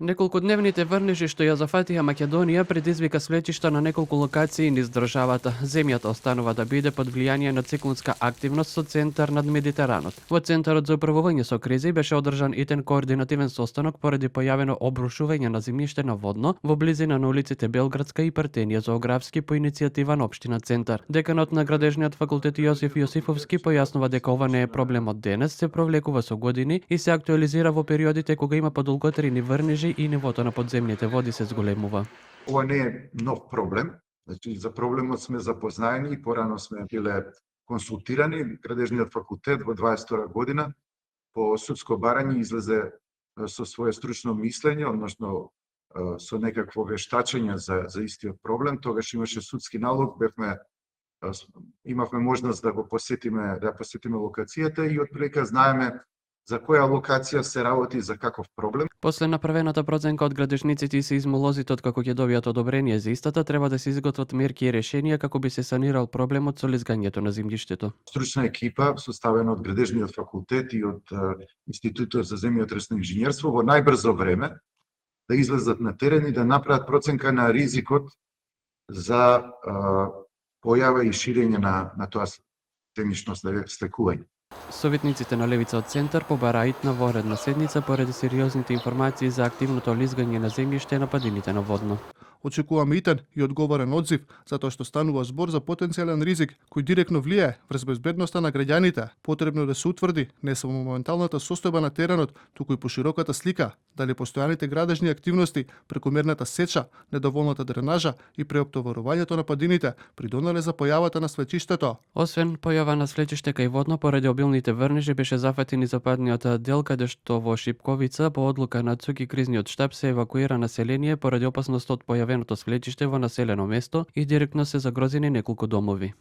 Неколкудневните врнежи што ја зафатија Македонија предизвика слетишта на неколку локации низ државата. Земјата останува да биде под влијание на циклонска активност со центар над Медитеранот. Во Центарот за управување со кризи беше одржан итен координативен состанок поради појавено обрушување на земјиште на водно во близина на улиците Белградска и Партенија Зоографски по иницијатива на општина Центар. Деканот на Градежниот факултет Јосиф Јосифовски појаснува дека ова не е проблем од денес, се провлекува со години и се актуализира во периодите кога има подолготрени врнежи и нивото на подземните води се зголемува. Ова не е нов проблем. Значи, за проблемот сме запознаени и порано сме биле консултирани. Градежниот факултет во 22 година по судско барање излезе со свое стручно мислење, односно со некакво вештачење за истиот проблем. Тогаш имаше судски налог, имавме можност да посетиме локацијата и отприлика знаеме за која локација се работи за каков проблем. После направената проценка од градежниците и сеизмолозите откако ќе добијат одобрение за истата, треба да се изготват мерки и решенија како би се санирал проблемот со лизгањето на земјиштето. Стручна екипа составена од Градежниот факултет и од Институтот за земјотресно инженерство во најбрзо време да излезат на терен и да направат проценка на ризикот за појава и ширење на тоа земјишно стекување. Советниците на Левица од Центар побараа итна воредна седница поради сериозните информации за активното лизгање на земјиште на падините на водно. Очекуваме итен и одговорен одзив, затоа што станува збор за потенцијален ризик кој директно влијае врз безбедноста на граѓаните. Потребно да се утврди не само моменталната состојба на теренот, туку и пошироката слика, дали постојаните градежни активности, прекомерната сеча, недоволната дренажа и преоптоварувањето на падините придонале за појавата на свлечиштето. Освен појава на свлечиште кај водно поради обилните врнежи беше зафатен и западниот дел каде што во Шипковица по одлука на ЦУК и кризниот штаб се евакуира население поради опасност од појавеното свлечиште во населено место и директно се загрозени неколку домови.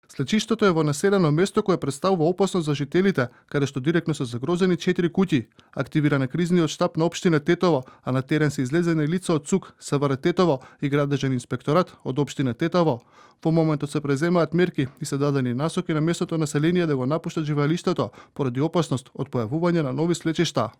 Слечиштето е во населено место кое представува опасност за жителите, каде што директно се загрозени 4 куќи. Активиран е кризниот штаб на општина Тетово, а на терен се излезени лица од ЦУК, СВР Тетово и градежен инспекторат од општина Тетово. Во моментот се преземаат мерки и се дадени насоки на местното население да го напуштат живеалиштето поради опасност од појавување на нови слечишта.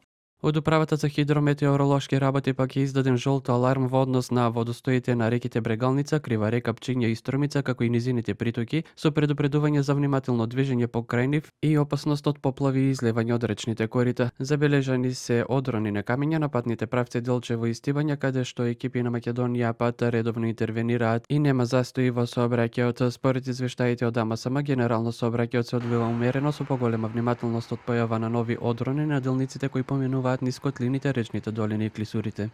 Од управата за хидрометеоролошки работи пак е издаден жолт аларм во однос на водостоите на реките Брегалница, Крива река, Пчиња и Стромица, како и низините притоки, со предупредување за внимателно движење покрај нив и опасност од поплави и излевање од речните корита. Забележани се одрони на камиња на патните правци Делчево и Стибања, каде што екипи на Македонија пат редовно интервенираат и нема застои во сообраќајот. Според извештаите од АМСМ, генерално сообраќајот се одвива умерено со поголема внимателност од појава на нови одрони на делниците кои поминуваат низ котлините, речните долини и клисурите.